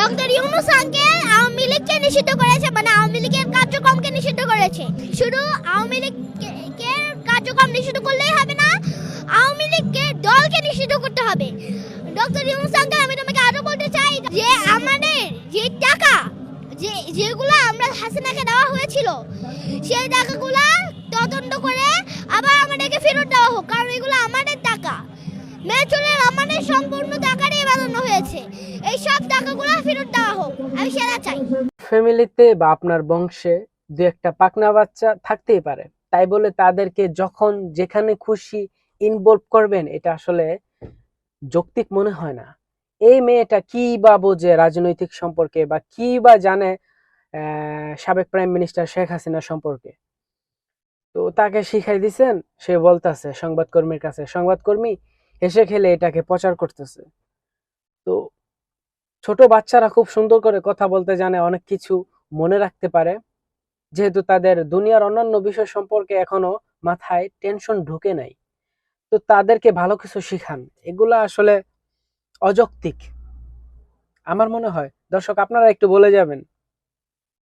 Doctor Yunus uncle Awami লীগকে নিষিদ্ধ করেছে, মানে আওয়ামী লীগের কার্যক্রমকে নিষিদ্ধ করেছে। শুধু আওয়ামী লীগের কার্যক্রম নিষিদ্ধ করলেই হবে না, আওয়ামী লীগকে দলকে নিষিদ্ধ করতে হবে। ডক্টর ইউনূস আঙ্কেল, আমি তোমাকে আরো বলতে চাই যে আমাদের যে টাকা যেগুলো আমরা হাসিনাকে দেওয়া হয়েছিল, সেই টাকাগুলো তদন্ত করে আবার আমাদেরকে ফেরত দেওয়া হোক, কারণ এগুলো আমাদের টাকা। মেচুলের আমাদের সম্পূর্ণ টাকারই বানানো হয়েছে, এই সব টাকাগুলো ফেরত দেওয়া হোক, আমি সেটা চাই। ফ্যামিলিতে বা আপনার বংশে দু একটা পাকনা বাচ্চা থাকতেই পারে, তাই বলে তাদেরকে যখন যেখানে খুশি ইনভলভ করবেন, এটা আসলে যৌক্তিক মনে হয় না। এই মেয়েটা কি বা বোঝে রাজনৈতিক সম্পর্কে, বা কি বা জানে সাবেক প্রাইম মিনিস্টার শেখ হাসিনা সম্পর্কে? তো তাকে শিখাই দিছেন, সে বলতেছে সংবাদকর্মীর কাছে, সংবাদকর্মী হেসে খেলে এটাকে প্রচার করতেছে। তো ছোট বাচ্চারা খুব সুন্দর করে কথা বলতে জানে, অনেক কিছু মনে রাখতে পারে, যেহেতু তাদের দুনিয়ার অন্যান্য বিষয় সম্পর্কে এখনো মাথায় টেনশন ঢুকে নাই। তো তাদেরকে ভালো কিছু শিখান, এগুলা আসলে অযৌক্তিক আমার মনে হয়। দর্শক, আপনারা একটু বলে যাবেন।